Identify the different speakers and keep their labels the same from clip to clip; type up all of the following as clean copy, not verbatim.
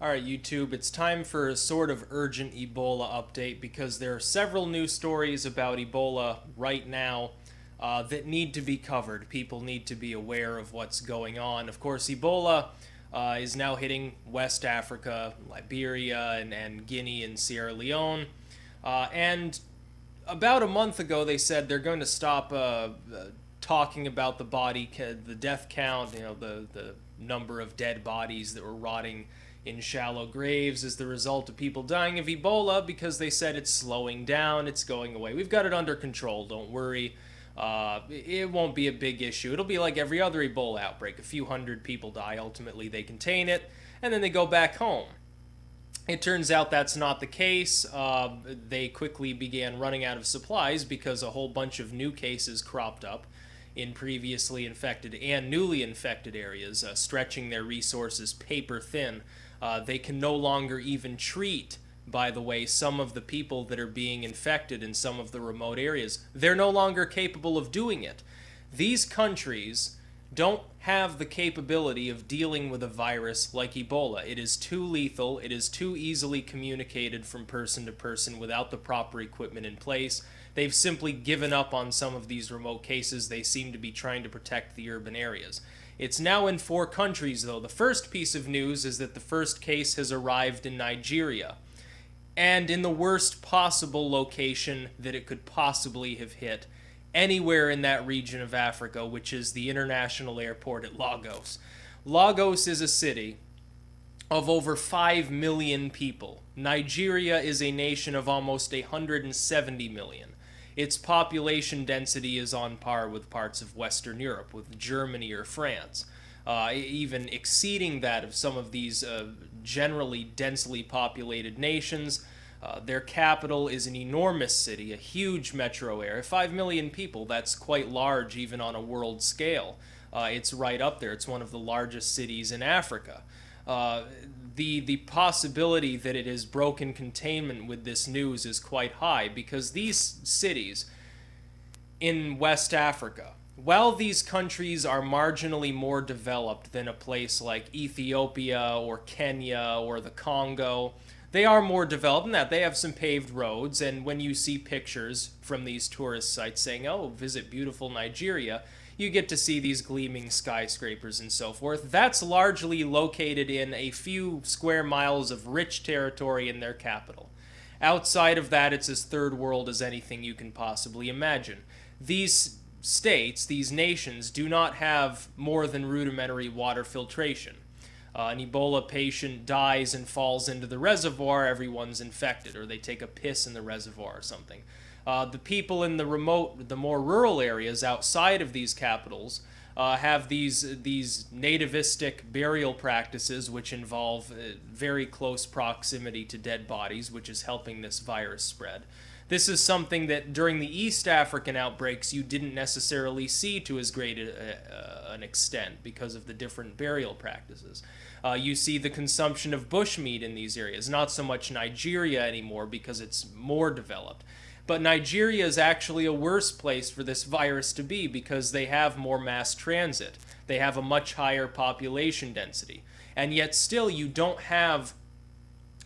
Speaker 1: Alright, YouTube, it's time for a sort of urgent Ebola update because there are several news stories about Ebola right now that need to be covered. People need to be aware of what's going on. Of course, Ebola is now hitting West Africa, Liberia, and Guinea and Sierra Leone. And about a month ago, they said they're going to stop talking about the death count, the number of dead bodies that were rotting in shallow graves as the result of people dying of Ebola because they said it's slowing down, it's going away. We've got it under control, don't worry. It won't be a big issue. It'll be like every other Ebola outbreak. A few hundred people die, ultimately they contain it, and then they go back home. It turns out that's not the case. They quickly began running out of supplies because a whole bunch of new cases cropped up in previously infected and newly infected areas, stretching their resources paper thin. They can no longer even treat, by the way, some of the people that are being infected in some of the remote areas. They're no longer capable of doing it. These countries don't have the capability of dealing with a virus like Ebola. It is too lethal, it is too easily communicated from person to person without the proper equipment in place. They've simply given up on some of these remote cases. They seem to be trying to protect the urban areas. It's now in 4 countries, though. The first piece of news is that the first case has arrived in Nigeria, and in the worst possible location that it could possibly have hit, anywhere in that region of Africa, which is the international airport at Lagos. Lagos is a city of over 5 million people. Nigeria is a nation of almost 170 million. Its population density is on par with parts of Western Europe, with Germany or France, even exceeding that of some of these generally densely populated nations. Their capital is an enormous city, a huge metro area. 5 million people, that's quite large even on a world scale. It's right up there. It's one of the largest cities in Africa. The possibility that it has broken containment with this news is quite high because these cities in West Africa, while these countries are marginally more developed than a place like Ethiopia or Kenya or the Congo, they are more developed in that they have some paved roads, and when you see pictures from these tourist sites saying, oh, visit beautiful Nigeria, you get to see these gleaming skyscrapers and so forth. That's largely located in a few square miles of rich territory in their capital. Outside of that, it's as third world as anything you can possibly imagine. These states, these nations, do not have more than rudimentary water filtration. An Ebola patient dies and falls into the reservoir, everyone's infected, or they take a piss in the reservoir or something. The people in the more rural areas outside of these capitals have these nativistic burial practices which involve very close proximity to dead bodies, which is helping this virus spread. This is something that during the East African outbreaks you didn't necessarily see to as great an extent because of the different burial practices. You see the consumption of bushmeat in these areas, not so much Nigeria anymore because it's more developed. But Nigeria is actually a worse place for this virus to be because they have more mass transit. They have a much higher population density. And yet still you don't have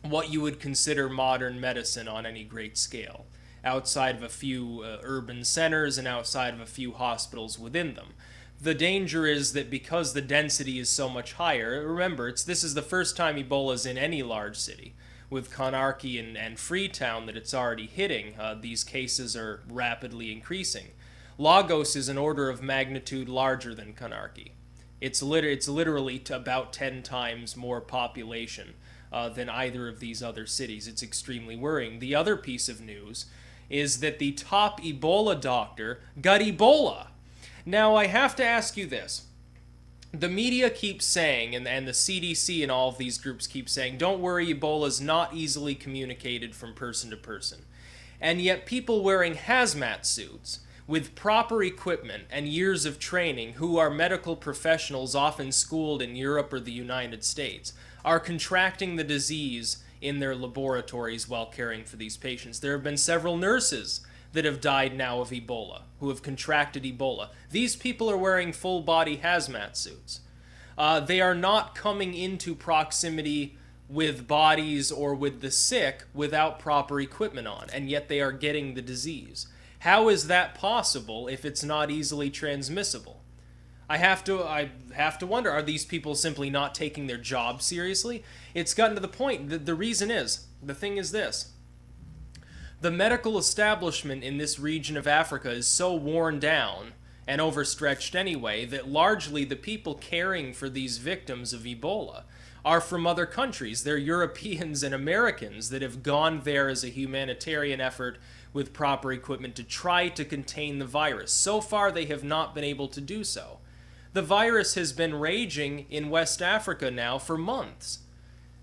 Speaker 1: what you would consider modern medicine on any great scale, outside of a few urban centers and outside of a few hospitals within them. The danger is that because the density is so much higher, remember, this is the first time Ebola's in any large city. With Conakry and Freetown that it's already hitting, these cases are rapidly increasing. Lagos is an order of magnitude larger than Conakry. It's literally about 10 times more population than either of these other cities. It's extremely worrying. The other piece of news is that the top Ebola doctor got Ebola. Now, I have to ask you this. The media keeps saying, and the CDC and all of these groups keep saying, don't worry, Ebola is not easily communicated from person to person. And yet people wearing hazmat suits with proper equipment and years of training, who are medical professionals often schooled in Europe or the United States, are contracting the disease in their laboratories while caring for these patients. There have been several nurses that have died now of Ebola, who have contracted Ebola. These people are wearing full-body hazmat suits. They are not coming into proximity with bodies or with the sick without proper equipment on, and yet they are getting the disease. How is that possible if it's not easily transmissible? I have to wonder, are these people simply not taking their job seriously? It's gotten to the point, the thing is this. The medical establishment in this region of Africa is so worn down and overstretched anyway that largely the people caring for these victims of Ebola are from other countries. They're Europeans and Americans that have gone there as a humanitarian effort with proper equipment to try to contain the virus. So far, they have not been able to do so. The virus has been raging in West Africa now for months.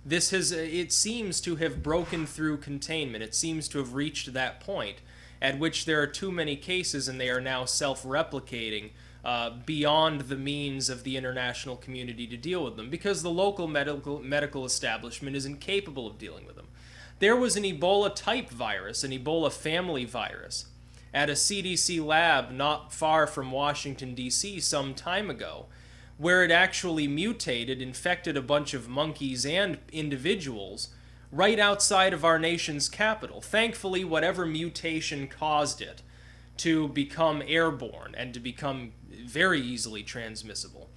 Speaker 1: It seems to have broken through containment. It seems to have reached that point at which there are too many cases and they are now self-replicating beyond the means of the international community to deal with them, because the local medical establishment is incapable of dealing with them. There was an Ebola type virus, an Ebola family virus, at a CDC lab not far from Washington, D.C. some time ago, where it actually mutated, infected a bunch of monkeys and individuals right outside of our nation's capital. Thankfully, whatever mutation caused it to become airborne and to become very easily transmissible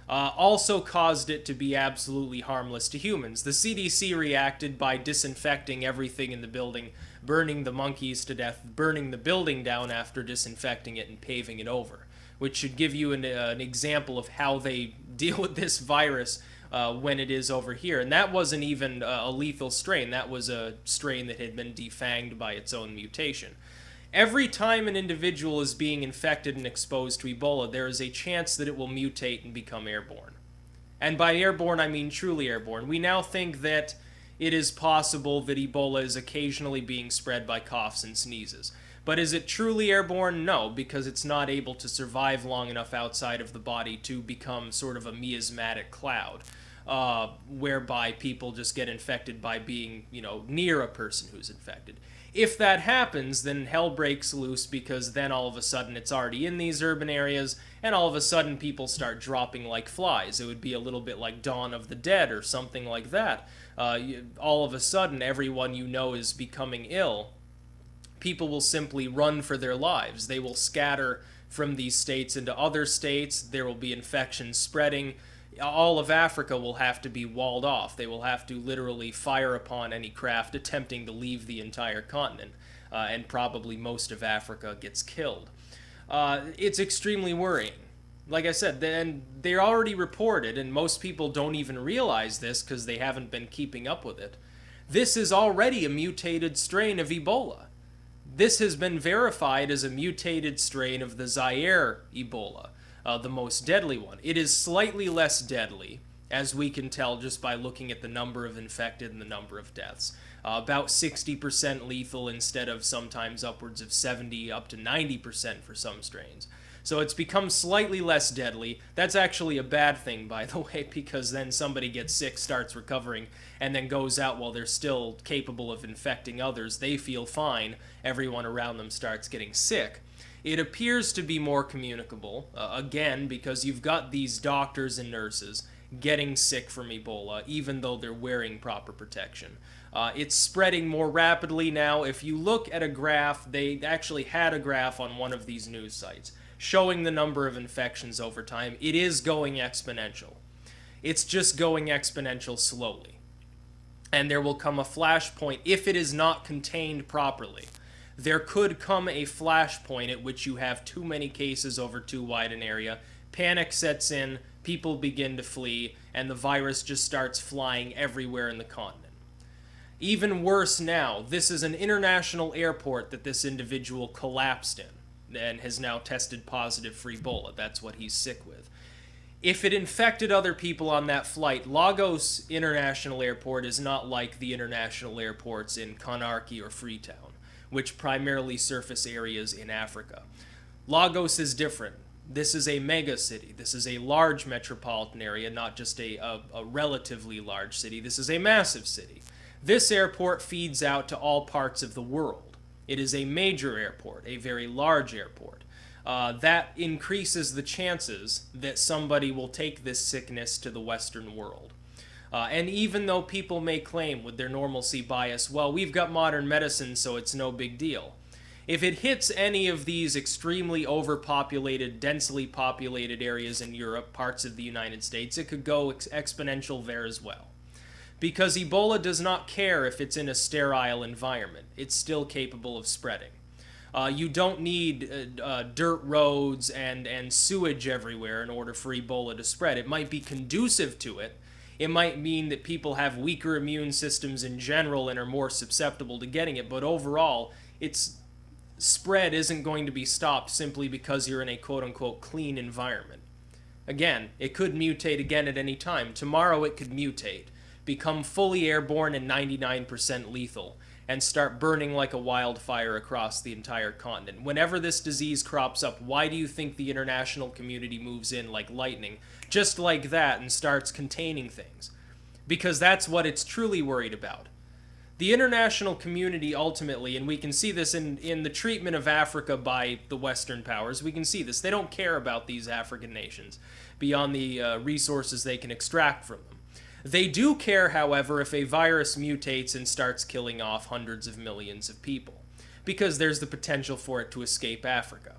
Speaker 1: also caused it to be absolutely harmless to humans. The CDC reacted by disinfecting everything in the building, burning the monkeys to death, burning the building down after disinfecting it and paving it over, which should give you an example of how they deal with this virus when it is over here. And that wasn't even a lethal strain. That was a strain that had been defanged by its own mutation. Every time an individual is being infected and exposed to Ebola, there is a chance that it will mutate and become airborne. And by airborne, I mean truly airborne. We now think that it is possible that Ebola is occasionally being spread by coughs and sneezes. But is it truly airborne? No, because it's not able to survive long enough outside of the body to become sort of a miasmatic cloud, whereby people just get infected by being, near a person who's infected. If that happens, then hell breaks loose, because then all of a sudden it's already in these urban areas, and all of a sudden people start dropping like flies. It would be a little bit like Dawn of the Dead or something like that. All of a sudden everyone you know is becoming ill. People will simply run for their lives. They will scatter from these states into other states. There will be infections spreading. All of Africa will have to be walled off. They will have to literally fire upon any craft attempting to leave the entire continent, and probably most of Africa gets killed. It's extremely worrying. Like I said, then they're already reported, and most people don't even realize this because they haven't been keeping up with it. This is already a mutated strain of Ebola. This has been verified as a mutated strain of the Zaire Ebola, the most deadly one. It is slightly less deadly, as we can tell just by looking at the number of infected and the number of deaths. About 60% lethal instead of sometimes upwards of 70 up to 90% for some strains. So it's become slightly less deadly. That's actually a bad thing, by the way, because then somebody gets sick, starts recovering, and then goes out while they're still capable of infecting others. They feel fine. Everyone around them starts getting sick. It appears to be more communicable, again, because you've got these doctors and nurses getting sick from Ebola, even though they're wearing proper protection. It's spreading more rapidly now. If you look at a graph, they actually had a graph on one of these news sites showing the number of infections over time. It is going exponential. It's just going exponential slowly. And there will come a flashpoint if it is not contained properly. There could come a flashpoint at which you have too many cases over too wide an area, panic sets in, people begin to flee, and the virus just starts flying everywhere in the continent. Even worse now, this is an international airport that this individual collapsed in and has now tested positive for Ebola. That's what he's sick with. If it infected other people on that flight, Lagos International Airport is not like the international airports in Conakry or Freetown, which primarily surface areas in Africa. Lagos is different. This is a mega city. This is a large metropolitan area, not just a relatively large city. This is a massive city. This airport feeds out to all parts of the world. It is a major airport, a very large airport. That increases the chances that somebody will take this sickness to the Western world. And even though people may claim with their normalcy bias, well, we've got modern medicine, so it's no big deal. If it hits any of these extremely overpopulated, densely populated areas in Europe, parts of the United States, it could go exponential there as well. Because Ebola does not care if it's in a sterile environment, it's still capable of spreading. You don't need dirt roads and sewage everywhere in order for Ebola to spread. It might be conducive to it. It might mean that people have weaker immune systems in general and are more susceptible to getting it, but overall, its spread isn't going to be stopped simply because you're in a quote-unquote clean environment. Again, it could mutate again at any time. Tomorrow it could mutate, become fully airborne and 99% lethal, and start burning like a wildfire across the entire continent. Whenever this disease crops up, why do you think the international community moves in like lightning, just like that, and starts containing things? Because that's what it's truly worried about. The international community ultimately, and we can see this in the treatment of Africa by the Western powers, we can see this. They don't care about these African nations beyond the resources they can extract from them. They do care, however, if a virus mutates and starts killing off hundreds of millions of people, because there's the potential for it to escape Africa.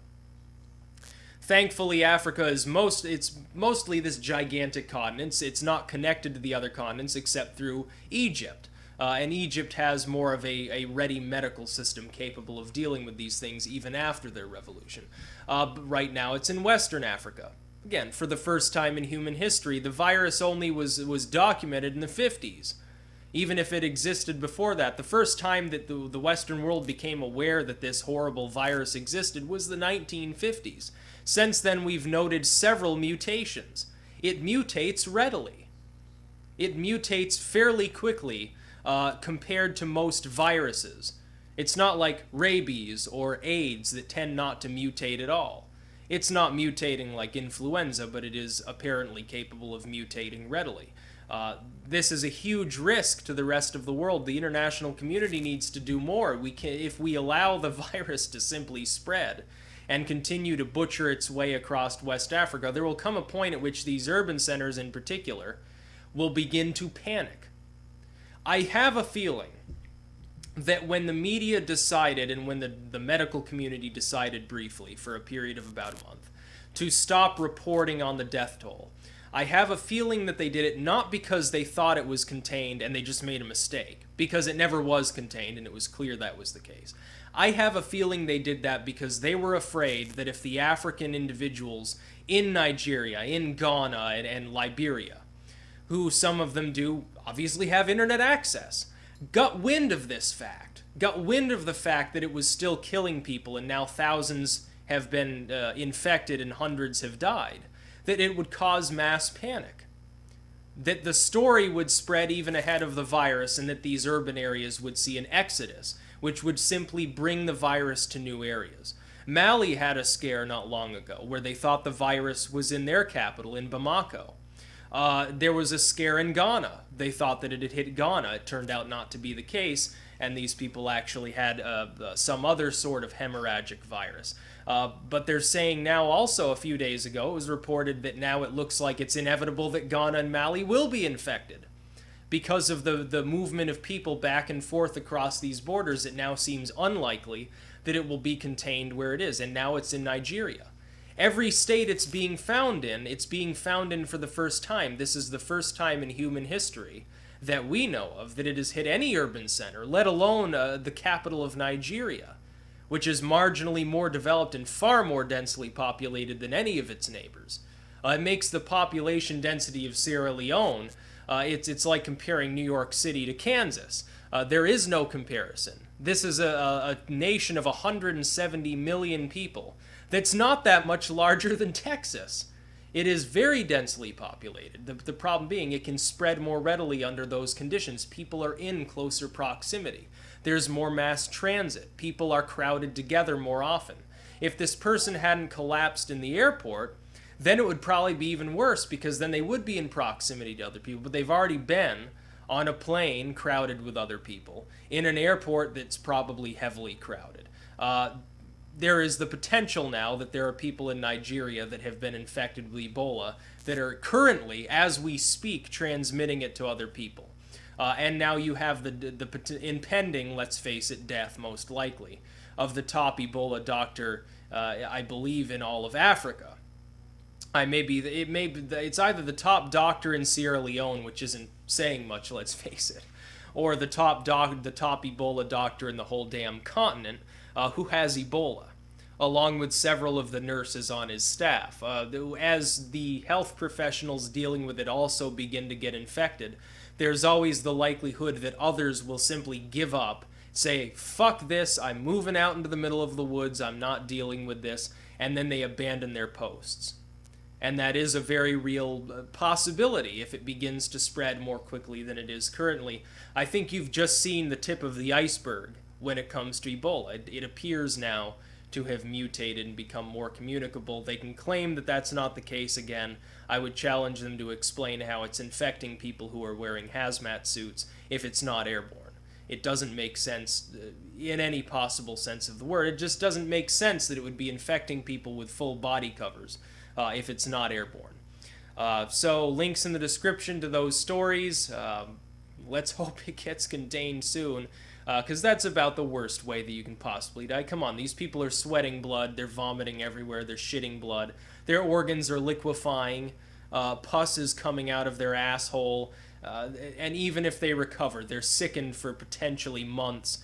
Speaker 1: Thankfully, Africa is mostly this gigantic continent. It's not connected to the other continents except through Egypt. And Egypt has more of a ready medical system capable of dealing with these things even after their revolution. But right now it's in Western Africa. Again, for the first time in human history, the virus only was documented in the 50s. Even if it existed before that, the first time that the Western world became aware that this horrible virus existed was the 1950s. Since then, we've noted several mutations. It mutates readily. It mutates fairly quickly compared to most viruses. It's not like rabies or AIDS that tend not to mutate at all. It's not mutating like influenza, but it is apparently capable of mutating readily. This is a huge risk to the rest of the world. The international community needs to do more. If we allow the virus to simply spread and continue to butcher its way across West Africa, there will come a point at which these urban centers in particular will begin to panic. I have a feeling that when the media decided, and when the medical community decided briefly for a period of about a month, to stop reporting on the death toll, I have a feeling that they did it not because they thought it was contained and they just made a mistake, because it never was contained and it was clear that was the case. I have a feeling they did that because they were afraid that if the African individuals in Nigeria, in Ghana, and Liberia, who some of them do obviously have internet access, got wind of this fact, got wind of the fact that it was still killing people and now thousands have been infected and hundreds have died, that it would cause mass panic. That the story would spread even ahead of the virus and that these urban areas would see an exodus, which would simply bring the virus to new areas. Mali had a scare not long ago where they thought the virus was in their capital, in Bamako. There was a scare in Ghana. They thought that it had hit Ghana. It turned out not to be the case, and these people actually had some other sort of hemorrhagic virus. But they're saying now also, a few days ago, it was reported that now it looks like it's inevitable that Ghana and Mali will be infected. Because of the movement of people back and forth across these borders, it now seems unlikely that it will be contained where it is, and now it's in Nigeria. Every state it's being found in for the first time. This is the first time in human history that we know of that it has hit any urban center, let alone the capital of Nigeria, which is marginally more developed and far more densely populated than any of its neighbors. It makes the population density of Sierra Leone, it's like comparing New York City to Kansas. There is no comparison. This is a nation of 170 million people. That's not that much larger than Texas. It is very densely populated. The problem being it can spread more readily under those conditions. People are in closer proximity. There's more mass transit. People are crowded together more often. If this person hadn't collapsed in the airport, then it would probably be even worse because then they would be in proximity to other people. But they've already been on a plane crowded with other people in an airport that's probably heavily crowded. there is the potential now that there are people in Nigeria that have been infected with Ebola that are currently, as we speak, transmitting it to other people. And now you have the impending, let's face it, death, most likely, of the top Ebola doctor, I believe, in all of Africa. It's either the top doctor in Sierra Leone, which isn't saying much, let's face it, or the top Ebola doctor in the whole damn continent, who has Ebola, along with several of the nurses on his staff. As the health professionals dealing with it also begin to get infected, there's always the likelihood that others will simply give up, say, fuck this, I'm moving out into the middle of the woods, I'm not dealing with this, and then they abandon their posts. And that is a very real possibility if it begins to spread more quickly than it is currently. I think you've just seen the tip of the iceberg when it comes to Ebola. It appears now to have mutated and become more communicable. They can claim that that's not the case again. I would challenge them to explain how it's infecting people who are wearing hazmat suits if it's not airborne. It doesn't make sense in any possible sense of the word. It just doesn't make sense that it would be infecting people with full body covers if it's not airborne. So links in the description to those stories. Let's hope it gets contained soon, because that's about the worst way that you can possibly die. Come on, these people are sweating blood, they're vomiting everywhere, they're shitting blood, their organs are liquefying, pus is coming out of their asshole, and even if they recover, they're sickened for potentially months.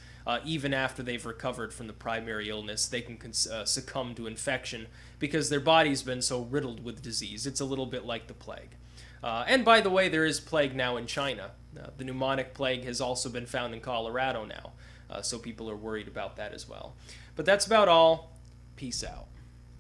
Speaker 1: Even after they've recovered from the primary illness, they can succumb to infection because their body's been so riddled with disease. It's a little bit like the plague. And by the way, there is plague now in China. The pneumonic plague has also been found in Colorado now, so people are worried about that as well. But that's about all. Peace out.